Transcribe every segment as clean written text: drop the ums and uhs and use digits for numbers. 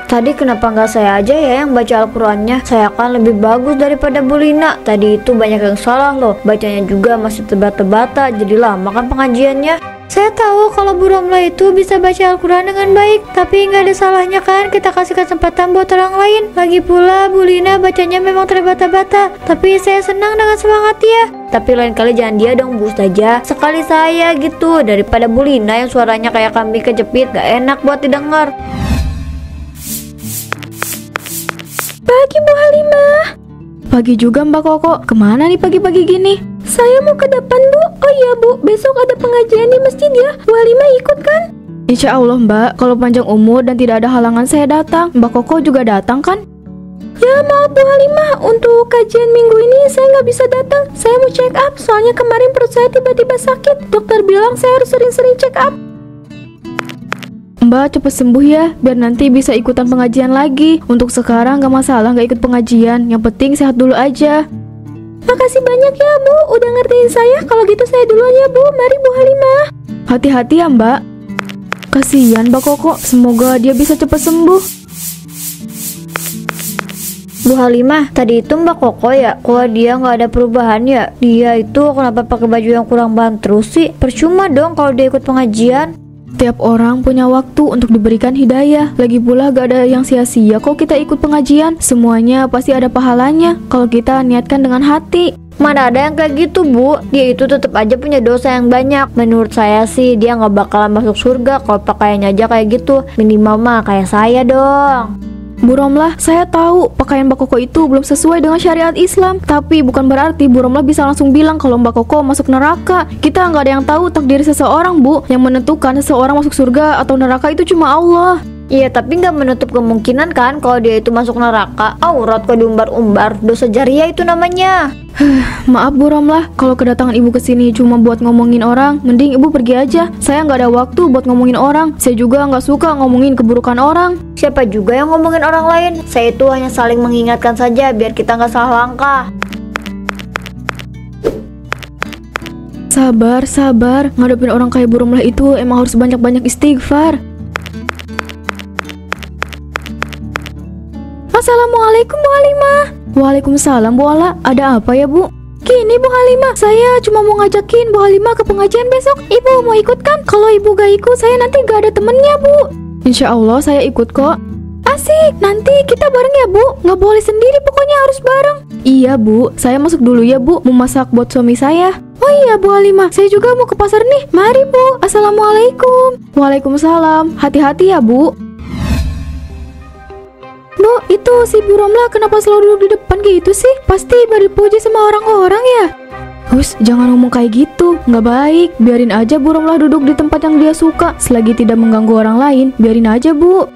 Tadi kenapa nggak saya aja ya yang baca Al-Qurannya? Saya kan lebih bagus daripada Bu Lina. Tadi itu banyak yang salah loh. Bacanya juga masih tebata-bata, jadi lama kan pengajiannya. Saya tahu kalau Bu Romla itu bisa baca Al-Quran dengan baik, tapi nggak ada salahnya kan kita kasih kesempatan buat orang lain. Lagi pula Bu Lina bacanya memang terbata-bata, tapi saya senang dengan semangat dia. Tapi lain kali jangan dia dong Bu Ustazah, sekali saya gitu, daripada Bu Lina yang suaranya kayak kambing kejepit, gak enak buat didengar. Pagi Bu Halimah. Pagi juga Mbak Koko. Kemana nih pagi-pagi gini? Saya mau ke depan Bu. Oh iya Bu, besok ada pengajian di masjid ya. Bu Halimah ikut kan? Insya Allah Mbak, kalau panjang umur dan tidak ada halangan saya datang. Mbak Koko juga datang kan? Ya maaf Bu Halimah, untuk kajian minggu ini saya nggak bisa datang. Saya mau check up, soalnya kemarin perut saya tiba-tiba sakit. Dokter bilang saya harus sering-sering check up. Mbak cepet sembuh ya, biar nanti bisa ikutan pengajian lagi. Untuk sekarang gak masalah gak ikut pengajian, yang penting sehat dulu aja. Makasih banyak ya Bu, udah ngertiin saya. Kalau gitu saya duluan ya Bu, mari Bu Halimah. Hati-hati ya Mbak. Kasihan Mbak Koko, semoga dia bisa cepet sembuh. Bu Halimah, tadi itu Mbak Koko ya, kok dia nggak ada perubahan ya? Dia itu kenapa pakai baju yang kurang ban terus sih? Percuma dong kalau dia ikut pengajian. Tiap orang punya waktu untuk diberikan hidayah. Lagi pula gak ada yang sia-sia kok kita ikut pengajian. Semuanya pasti ada pahalanya kalau kita niatkan dengan hati. Mana ada yang kayak gitu Bu, dia itu tetap aja punya dosa yang banyak. Menurut saya sih dia gak bakalan masuk surga kalau pakaiannya aja kayak gitu. Minimal mah kayak saya dong. Bu Romlah, saya tahu pakaian Mbak Koko itu belum sesuai dengan syariat Islam. Tapi bukan berarti Bu Romlah bisa langsung bilang kalau Mbak Koko masuk neraka. Kita nggak ada yang tahu takdir seseorang Bu. Yang menentukan seseorang masuk surga atau neraka itu cuma Allah. Iya, tapi nggak menutup kemungkinan kan kalau dia itu masuk neraka. Aurat kok diumbar-umbar, dosa jariah itu namanya. Maaf Bu Romlah, kalau kedatangan Ibu kesini cuma buat ngomongin orang, mending Ibu pergi aja. Saya nggak ada waktu buat ngomongin orang. Saya juga nggak suka ngomongin keburukan orang. Siapa juga yang ngomongin orang lain? Saya itu hanya saling mengingatkan saja biar kita nggak salah langkah. Sabar, ngadepin orang kayak Bu Romlah itu emang harus banyak-banyak istighfar. Assalamualaikum Bu Halimah. Waalaikumsalam Bu Ala. Ada apa ya Bu? Gini Bu Halimah, saya cuma mau ngajakin Bu Halimah ke pengajian besok. Ibu mau ikut kan? Kalau Ibu gak ikut, saya nanti gak ada temennya Bu. Insya Allah saya ikut kok. Asik, nanti kita bareng ya Bu. Gak boleh sendiri, pokoknya harus bareng. Iya Bu, saya masuk dulu ya Bu. Mau masak buat suami saya. Oh iya Bu Halimah, saya juga mau ke pasar nih. Mari Bu. Assalamualaikum. Waalaikumsalam. Hati-hati ya Bu. Bu, itu si Bu Romlah kenapa selalu duduk di depan gitu sih? Pasti baru dipuji sama orang-orang ya? Hus, jangan ngomong kayak gitu, nggak baik. Biarin aja Bu Romlah duduk di tempat yang dia suka. Selagi tidak mengganggu orang lain, biarin aja Bu.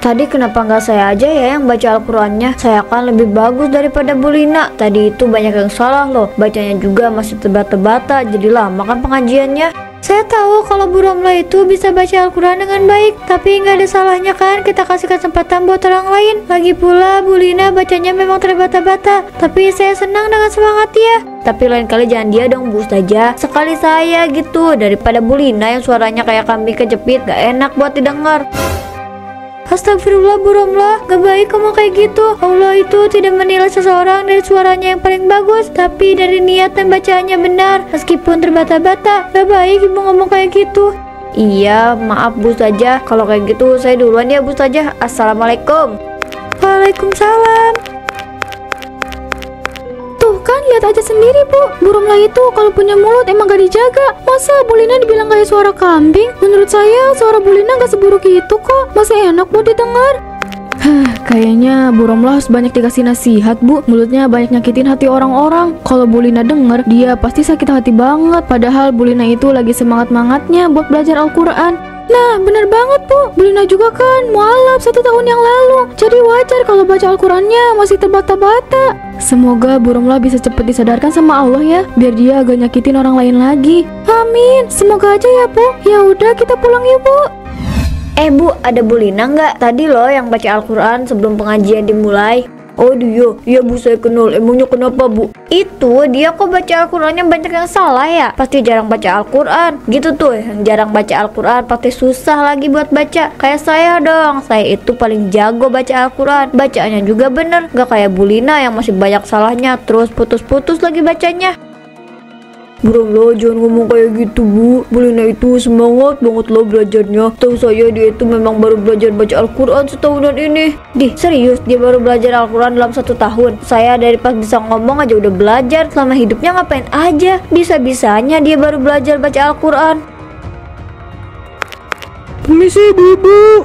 Tadi kenapa nggak saya aja ya yang baca Al-Qurannya? Saya kan lebih bagus daripada Bu Lina. Tadi itu banyak yang salah loh. Bacanya juga masih tebata-bata, jadi lama kan pengajiannya. Saya tahu kalau Bu Romla itu bisa baca Al-Quran dengan baik, tapi nggak ada salahnya kan kita kasih kesempatan buat orang lain. Lagi pula Bu Lina bacanya memang terbata-bata, tapi saya senang dengan semangat dia. Tapi lain kali jangan dia dong Bu Ustazah, sekali saya gitu, daripada Bu Lina yang suaranya kayak kambing kejepit, gak enak buat didengar. Astagfirullah Bu Romlah, gak baik kamu kayak gitu. Allah itu tidak menilai seseorang dari suaranya yang paling bagus, tapi dari niat dan bacaannya benar. Meskipun terbata-bata, gak baik Ibu ngomong kayak gitu. Iya, maaf Bu Ustazah, kalau kayak gitu saya duluan ya Bu Ustazah. Assalamualaikum. Waalaikumsalam. Tuh kan, lihat aja sendiri Bu. Bu Romlah itu kalau punya mulut emang gak dijaga. Masa Bu Lina dibilang kayak suara kambing? Menurut saya suara Bu Lina gak seburuk itu kok. Masih enak buat didengar. Kayaknya Bu Romlah harus banyak dikasih nasihat Bu. Mulutnya banyak nyakitin hati orang-orang. Kalau Bu Lina denger, dia pasti sakit hati banget. Padahal Bu Lina itu lagi semangat-mangatnya buat belajar Al-Quran. Nah, bener banget Bu. Bu Lina juga kan mualaf 1 tahun yang lalu. Jadi wajar kalau baca Al-Qurannya masih terbata-bata. Semoga Bu Romlah bisa cepet disadarkan sama Allah ya, biar dia gak nyakitin orang lain lagi. Amin. Semoga aja ya Bu. Ya udah, kita pulang yuk Bu. Bu, ada Bu Lina nggak? Tadi loh yang baca Al-Quran sebelum pengajian dimulai. Oh iya Bu saya kenal. Emangnya kenapa Bu? Itu dia kok baca Al-Qurannya banyak yang salah ya. Pasti jarang baca Al-Quran. Gitu tuh, yang jarang baca Al-Quran pasti susah lagi buat baca. Kayak saya dong, saya itu paling jago baca Al-Quran. Bacaannya juga bener, gak kayak Bu Lina yang masih banyak salahnya, terus putus-putus lagi bacanya. Bro, jangan ngomong kayak gitu Bu. Bu Lina itu semangat banget loh belajarnya. Tahu saya dia itu memang baru belajar baca Al-Quran setahunan ini. Serius dia baru belajar Al-Quran dalam 1 tahun. Saya dari pas bisa ngomong aja udah belajar. Selama hidupnya ngapain aja, bisa-bisanya dia baru belajar baca Al-Quran. Polisi Bu.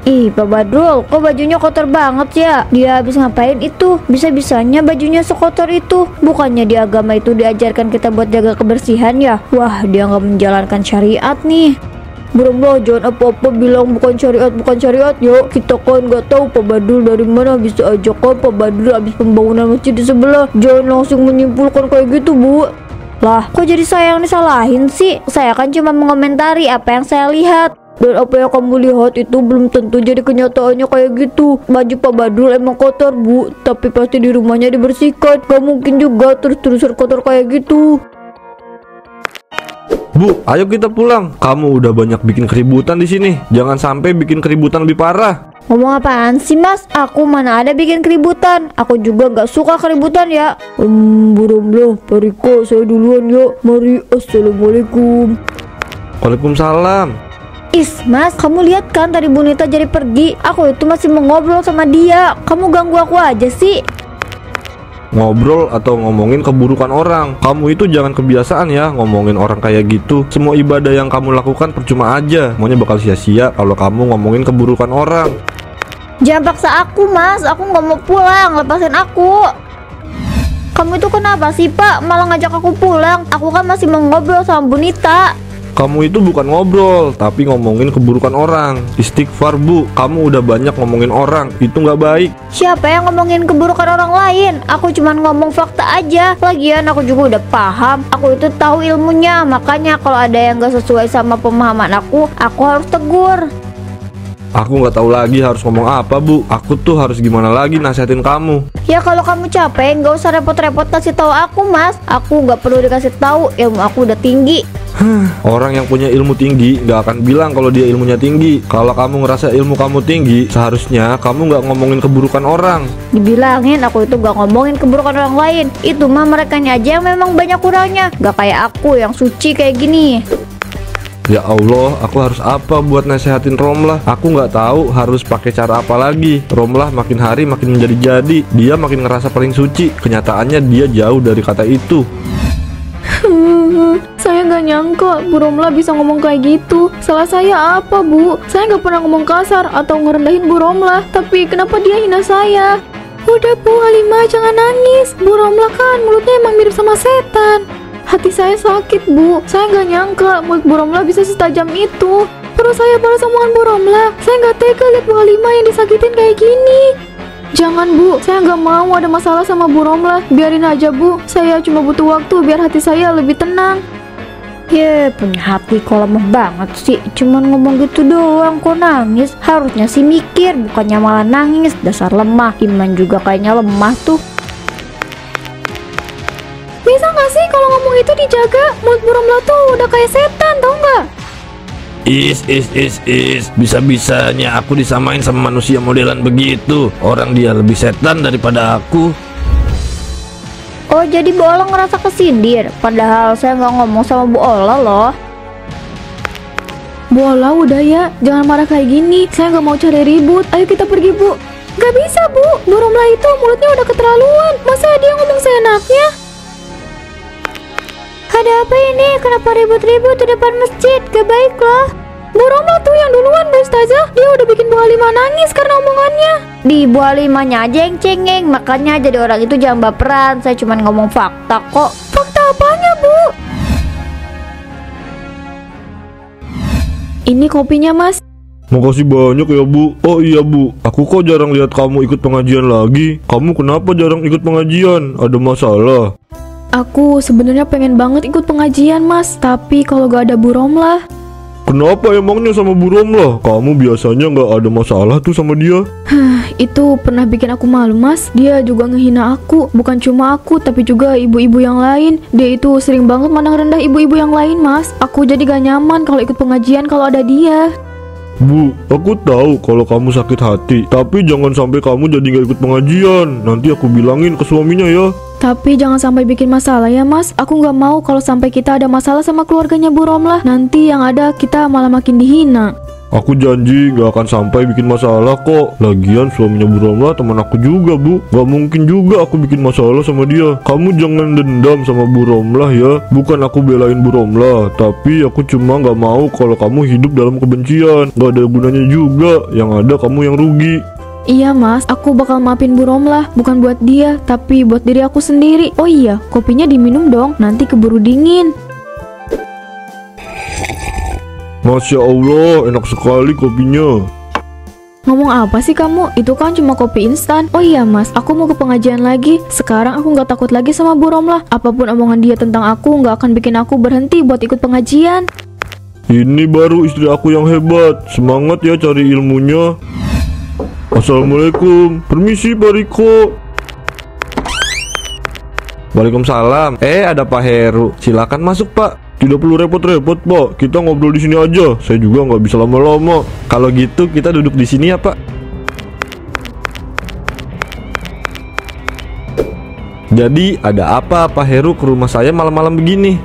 Ih Pak Badrul, kok bajunya kotor banget ya? Dia habis ngapain itu? Bisa-bisanya bajunya sekotor itu. Bukannya di agama itu diajarkan kita buat jaga kebersihan ya? Wah, dia nggak menjalankan syariat nih. Bro, jangan apa-apa bilang bukan syariat ya. Kita kan nggak tahu Pak Badrul dari mana, bisa aja kan Pak Badrul habis pembangunan masjid di sebelah. Jangan langsung menyimpulkan kayak gitu Bu. Lah, kok jadi saya yang disalahin sih? Saya kan cuma mengomentari apa yang saya lihat. Dan apa yang kamu lihat itu belum tentu jadi kenyataannya kayak gitu. Baju Pak Badrul emang kotor Bu, tapi pasti di rumahnya dibersihkan. Gak mungkin juga terus-terusan kotor kayak gitu. Bu, ayo kita pulang. Kamu udah banyak bikin keributan di sini. Jangan sampai bikin keributan lebih parah. Ngomong apaan sih Mas? Aku mana ada bikin keributan. Aku juga gak suka keributan ya. Bu Romlah, Pak Riko, saya duluan ya. Mari, assalamualaikum. Waalaikumsalam. Mas, kamu lihat kan tadi Bu Nita jadi pergi. Aku itu masih mau ngobrol sama dia. Kamu ganggu aku aja sih. Ngobrol atau ngomongin keburukan orang. Kamu itu jangan kebiasaan ya ngomongin orang kayak gitu. Semua ibadah yang kamu lakukan percuma aja. Semuanya bakal sia-sia kalau kamu ngomongin keburukan orang. Jangan paksa aku Mas, aku gak mau pulang. Lepasin aku. Kamu itu kenapa sih Pak malah ngajak aku pulang? Aku kan masih mau ngobrol sama Bu Nita. Kamu itu bukan ngobrol, tapi ngomongin keburukan orang. Istighfar Bu, kamu udah banyak ngomongin orang, itu nggak baik. Siapa yang ngomongin keburukan orang lain? Aku cuma ngomong fakta aja. Lagian aku juga udah paham. Aku itu tahu ilmunya. Makanya kalau ada yang gak sesuai sama pemahaman aku harus tegur. Aku nggak tahu lagi harus ngomong apa Bu. Aku tuh harus gimana lagi nasihatin kamu. Ya kalau kamu capek nggak usah repot-repot kasih tahu aku Mas. Aku nggak perlu dikasih tahu, ilmu aku udah tinggi. Orang yang punya ilmu tinggi nggak akan bilang kalau dia ilmunya tinggi. Kalau kamu ngerasa ilmu kamu tinggi, seharusnya kamu nggak ngomongin keburukan orang. Dibilangin aku itu nggak ngomongin keburukan orang lain. Itu mah merekanya aja yang memang banyak kurangnya. Nggak kayak aku yang suci kayak gini. Ya Allah, aku harus apa buat nasehatin Romlah? Aku nggak tahu harus pakai cara apa lagi. Romlah makin hari makin menjadi-jadi. Dia makin ngerasa paling suci. Kenyataannya dia jauh dari kata itu. Saya nggak nyangka Bu Romlah bisa ngomong kayak gitu. Salah saya apa Bu? Saya nggak pernah ngomong kasar atau ngerendahin Bu Romlah. Tapi kenapa dia hina saya? Udah Bu Halimah, jangan nangis. Bu Romlah kan mulutnya emang mirip sama setan. Hati saya sakit Bu. Saya nggak nyangka mulut Bu Romlah bisa setajam itu. Perut saya balas omongan Bu Romlah. Saya nggak tega lihat Bu Halimah yang disakitin kayak gini. Jangan Bu, saya nggak mau ada masalah sama Bu Romlah. Biarin aja Bu, saya cuma butuh waktu biar hati saya lebih tenang. Ya punya hati kok lemah banget sih. Cuman ngomong gitu doang kok nangis. Harusnya sih mikir, bukannya malah nangis. Dasar lemah, iman juga kayaknya lemah tuh. Bisa nggak sih kalau ngomong itu dijaga? Mulut Bu Romlah tuh udah kayak setan, tau nggak? Bisa-bisanya aku disamain sama manusia modelan begitu. Orang dia lebih setan daripada aku. Oh jadi Bu Ola ngerasa kesindir. Padahal saya nggak ngomong sama Bu Ola loh. Bu Ola udah ya, jangan marah kayak gini. Saya nggak mau cari ribut. Ayo kita pergi Bu. Gak bisa Bu, Bu Romlah itu mulutnya udah keterlaluan. Masa dia ngomong seenaknya? Ada apa ini? Kenapa ribut-ribut di depan masjid? Gak baik loh. Bu Romlah tuh yang duluan Bu Ustazah. Dia udah bikin Bu Halimah nangis karena omongannya. Di Bu Halimahnya aja yang cengeng. Makanya jadi orang itu jangan baperan. Saya cuma ngomong fakta kok. Fakta apanya Bu? Ini kopinya Mas. Makasih banyak ya Bu. Oh iya Bu, aku kok jarang lihat kamu ikut pengajian lagi. Kamu kenapa jarang ikut pengajian? Ada masalah? Aku sebenarnya pengen banget ikut pengajian Mas. Tapi kalau gak ada Bu Romlah. Kenapa emangnya sama Bu Romlah? Kamu biasanya nggak ada masalah tuh sama dia. Itu pernah bikin aku malu, Mas. Dia juga ngehina aku. Bukan cuma aku, tapi juga ibu-ibu yang lain. Dia itu sering banget mandang rendah ibu-ibu yang lain, Mas. Aku jadi gak nyaman kalau ikut pengajian kalau ada dia. Bu, aku tahu kalau kamu sakit hati, tapi jangan sampai kamu jadi nggak ikut pengajian. Nanti aku bilangin ke suaminya ya. Tapi jangan sampai bikin masalah ya, Mas. Aku gak mau kalau sampai kita ada masalah sama keluarganya Bu Romlah. Nanti yang ada kita malah makin dihina. Aku janji gak akan sampai bikin masalah kok. Lagian suaminya Bu Romlah teman aku juga, Bu. Gak mungkin juga aku bikin masalah sama dia. Kamu jangan dendam sama Bu Romlah ya. Bukan aku belain Bu Romlah, tapi aku cuma gak mau kalau kamu hidup dalam kebencian. Gak ada gunanya juga. Yang ada kamu yang rugi. Iya, Mas, aku bakal maafin Bu Romlah. Bukan buat dia, tapi buat diri aku sendiri. Oh iya, kopinya diminum dong, nanti keburu dingin. Masya Allah, enak sekali kopinya. Ngomong apa sih kamu? Itu kan cuma kopi instan. Oh iya, Mas, aku mau ke pengajian lagi. Sekarang aku gak takut lagi sama Bu Romlah. Apapun omongan dia tentang aku gak akan bikin aku berhenti buat ikut pengajian. Ini baru istri aku yang hebat. Semangat ya cari ilmunya. Assalamualaikum. Permisi Pak Riko. Waalaikumsalam. Ada Pak Heru. Silakan masuk, Pak. Tidak perlu repot-repot, Pak. Kita ngobrol di sini aja. Saya juga nggak bisa lama-lama. Kalau gitu kita duduk di sini ya, Pak. Jadi ada apa Pak Heru ke rumah saya malam-malam begini?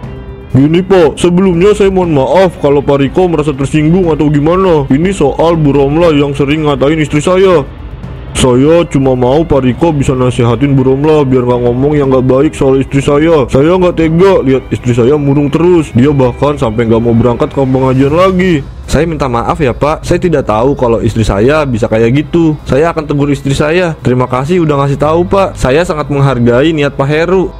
Gini Pak, sebelumnya saya mohon maaf kalau Pak Riko merasa tersinggung atau gimana. Ini soal Bu Romlah yang sering ngatain istri saya. Saya cuma mau Pak Riko bisa nasihatin Bu Romlah biar gak ngomong yang gak baik soal istri saya. Saya gak tega lihat istri saya murung terus. Dia bahkan sampai gak mau berangkat ke pengajian lagi. Saya minta maaf ya Pak, saya tidak tahu kalau istri saya bisa kayak gitu. Saya akan tegur istri saya. Terima kasih udah ngasih tahu Pak. Saya sangat menghargai niat Pak Heru.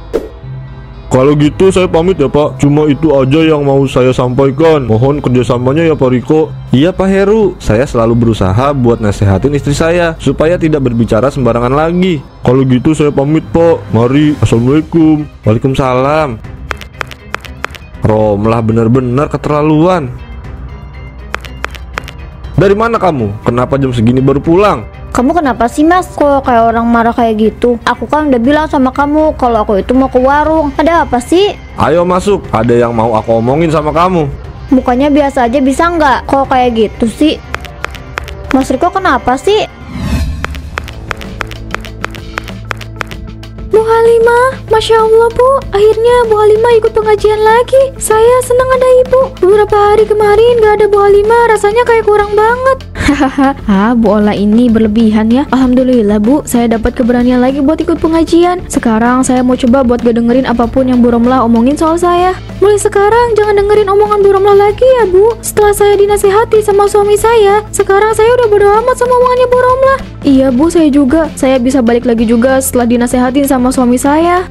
Kalau gitu saya pamit ya Pak. Cuma itu aja yang mau saya sampaikan. Mohon kerjasamanya ya Pak Riko. Iya Pak Heru, saya selalu berusaha buat nasehatin istri saya supaya tidak berbicara sembarangan lagi. Kalau gitu saya pamit Pak. Mari, Assalamualaikum. Waalaikumsalam. Romlah bener-bener keterlaluan. Dari mana kamu? Kenapa jam segini baru pulang? Kamu kenapa sih Mas? Kok kayak orang marah kayak gitu? Aku kan udah bilang sama kamu kalau aku itu mau ke warung. Ada apa sih? Ayo masuk, ada yang mau aku omongin sama kamu. Mukanya biasa aja bisa nggak? Kok kayak gitu sih? Mas Riko kenapa sih? Bu Halimah, Masya Allah Bu, akhirnya Bu Halimah ikut pengajian lagi. Saya senang ada ibu. Beberapa hari kemarin gak ada Bu Halimah, rasanya kayak kurang banget. Hahaha, Bu Ola ini berlebihan ya. Alhamdulillah Bu, saya dapat keberanian lagi buat ikut pengajian. Sekarang saya mau coba buat gak dengerin apapun yang Bu Romlah omongin soal saya. Mulai sekarang jangan dengerin omongan Bu Romlah lagi ya Bu. Setelah saya dinasehati sama suami saya, sekarang saya udah bodo amat sama omongannya Bu Romlah. Iya Bu, saya juga. Saya bisa balik lagi juga setelah dinasehatin sama suami saya.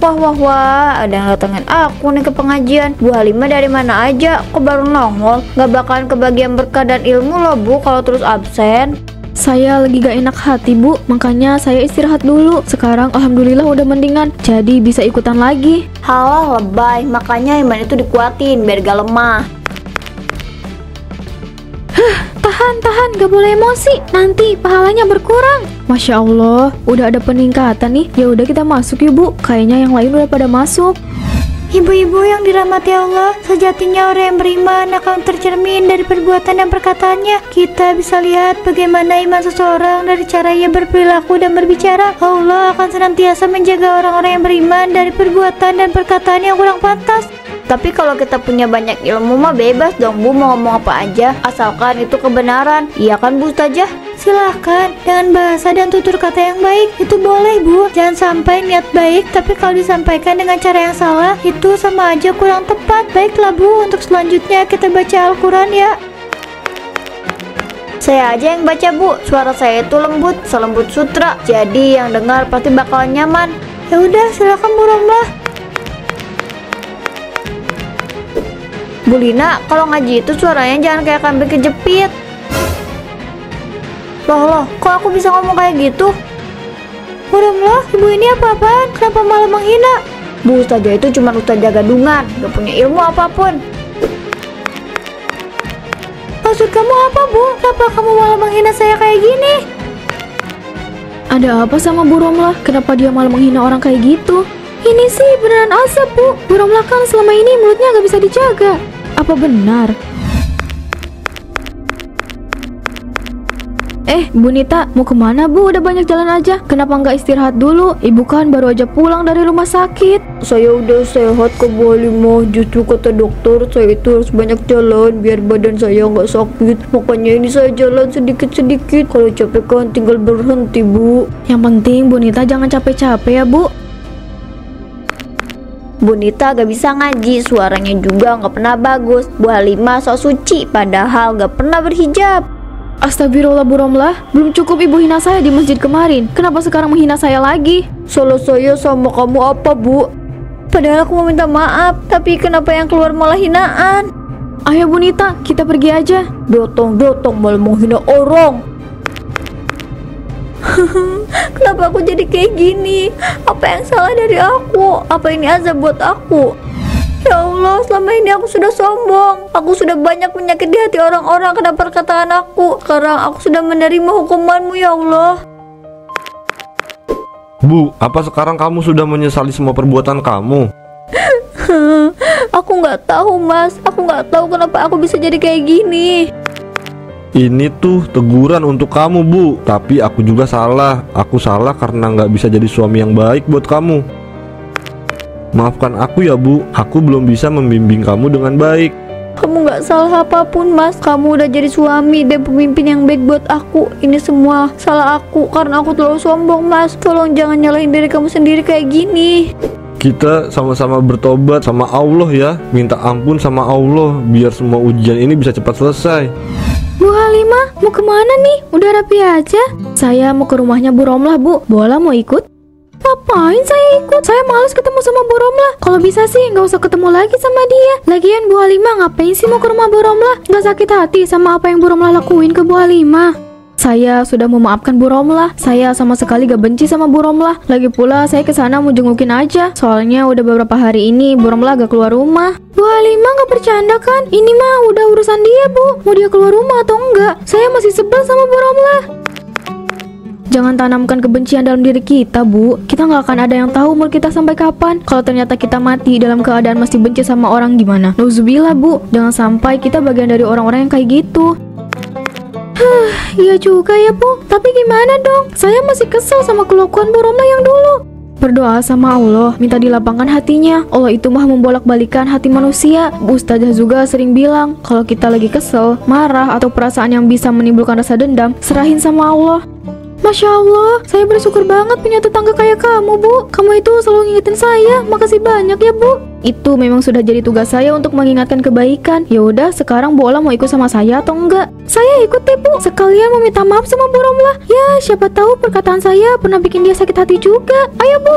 Wah, ada yang datengin aku nih ke pengajian. Bu Halimah dari mana aja? Kok baru nongol? Gak bakalan kebagian berkah dan ilmu loh Bu kalau terus absen. Saya lagi gak enak hati Bu, makanya saya istirahat dulu. Sekarang alhamdulillah udah mendingan, jadi bisa ikutan lagi. Halah lebay, makanya iman itu dikuatin biar gak lemah. Tahan, gak boleh emosi, nanti pahalanya berkurang. Masya Allah, udah ada peningkatan nih. Ya udah kita masuk yuk Bu, kayaknya yang lain udah pada masuk. Ibu-ibu yang dirahmati Allah, sejatinya orang yang beriman akan tercermin dari perbuatan dan perkataannya. Kita bisa lihat bagaimana iman seseorang dari cara ia berperilaku dan berbicara. Allah akan senantiasa menjaga orang-orang yang beriman dari perbuatan dan perkataan yang kurang pantas. Tapi kalau kita punya banyak ilmu mah bebas dong Bu, mau ngomong apa aja asalkan itu kebenaran. Iya kan Bu Ustazah? Silahkan dengan bahasa dan tutur kata yang baik, itu boleh Bu. Jangan sampai niat baik tapi kalau disampaikan dengan cara yang salah, itu sama aja kurang tepat. Baiklah Bu, untuk selanjutnya kita baca Al-Quran ya. Saya aja yang baca Bu, suara saya itu lembut, selembut sutra. Jadi yang dengar pasti bakalan nyaman. Ya udah, silakan Bu Romlah. Bu Lina, kalau ngaji itu suaranya jangan kayak kambing kejepit. Loh, kok aku bisa ngomong kayak gitu? Bu Romlah, ibu ini apa-apaan? Kenapa malah menghina? Bu Ustazah itu cuma ustazah gadungan, gak punya ilmu apapun. Maksud kamu apa, Bu? Kenapa kamu malah menghina saya kayak gini? Ada apa sama Bu Romlah? Kenapa dia malah menghina orang kayak gitu? Ini sih beneran asap, Bu. Bu Romlah kan selama ini mulutnya gak bisa dijaga. Apa benar? Bu Nita, mau kemana Bu? Udah banyak jalan aja. Kenapa nggak istirahat dulu? Ibu kan baru aja pulang dari rumah sakit. Saya udah sehat kok Bu Halimah. Justru kata dokter saya itu harus banyak jalan biar badan saya nggak sakit. Makanya ini saya jalan sedikit-sedikit. Kalau capek kan tinggal berhenti, Bu. Yang penting Bu Nita jangan capek-capek ya Bu. Bu Nita gak bisa ngaji, suaranya juga gak pernah bagus. Bu Halimah sok suci padahal gak pernah berhijab. Astagfirullah Bu Romlah, belum cukup ibu hina saya di masjid kemarin. Kenapa sekarang menghina saya lagi? Salah saya sama kamu apa, Bu? Padahal aku mau minta maaf, tapi kenapa yang keluar malah hinaan? Ayo Bu Nita, kita pergi aja. Datang-datang malah menghina orang. Kenapa aku jadi kayak gini? Apa yang salah dari aku? Apa ini azab buat aku? Ya Allah, selama ini aku sudah sombong. Aku sudah banyak menyakiti hati orang-orang karena perkataan aku. Sekarang aku sudah menerima hukumanmu, ya Allah. Bu, apa sekarang kamu sudah menyesali semua perbuatan kamu? Aku nggak tahu, Mas. Aku nggak tahu kenapa aku bisa jadi kayak gini. Ini tuh teguran untuk kamu, Bu. Tapi aku juga salah. Aku salah karena nggak bisa jadi suami yang baik buat kamu. Maafkan aku ya, Bu. Aku belum bisa membimbing kamu dengan baik. Kamu nggak salah apapun, Mas. Kamu udah jadi suami dan pemimpin yang baik buat aku. Ini semua salah aku karena aku terlalu sombong, Mas. Tolong jangan nyalahin diri kamu sendiri kayak gini. Kita sama-sama bertobat sama Allah ya. Minta ampun sama Allah biar semua ujian ini bisa cepat selesai. Bu Halimah, mau kemana nih? Udah rapi aja. Saya mau ke rumahnya Bu Romlah, Bu. Bola mau ikut? Ngapain saya ikut? Saya males ketemu sama Bu Romlah. Kalau bisa sih nggak usah ketemu lagi sama dia. Lagian Bu Halimah ngapain sih mau ke rumah Bu Romlah? Nggak sakit hati sama apa yang Bu Romlah lakuin ke Bu Halimah? Saya sudah memaafkan Bu Romlah. Saya sama sekali gak benci sama Bu Romlah. Lagi pula saya kesana mau jengukin aja. Soalnya udah beberapa hari ini Bu Romlah gak keluar rumah. Bu Halimah gak bercanda kan? Ini mah udah urusan dia, Bu. Mau dia keluar rumah atau enggak? Saya masih sebel sama Bu Romlah. Jangan tanamkan kebencian dalam diri kita, Bu. Kita nggak akan ada yang tahu umur kita sampai kapan. Kalau ternyata kita mati dalam keadaan masih benci sama orang gimana? Nauzubillah, Bu. Jangan sampai kita bagian dari orang-orang yang kayak gitu. Iya juga ya, Bu. Tapi gimana dong? Saya masih kesel sama kelakuan Bu Romlah yang dulu. Berdoa sama Allah, minta dilapangkan hatinya. Allah itu mah membolak-balikan hati manusia. Bu Ustazah juga sering bilang, kalau kita lagi kesel, marah, atau perasaan yang bisa menimbulkan rasa dendam, serahin sama Allah. Masya Allah, saya bersyukur banget punya tetangga kayak kamu, Bu. Kamu itu selalu ngingetin saya. Makasih banyak ya, Bu. Itu memang sudah jadi tugas saya untuk mengingatkan kebaikan. Ya udah, sekarang Bu Ola mau ikut sama saya atau enggak? Saya ikut deh, Bu. Sekalian mau minta maaf sama Bu Romlah. Ya, siapa tahu perkataan saya pernah bikin dia sakit hati juga. Ayo, Bu.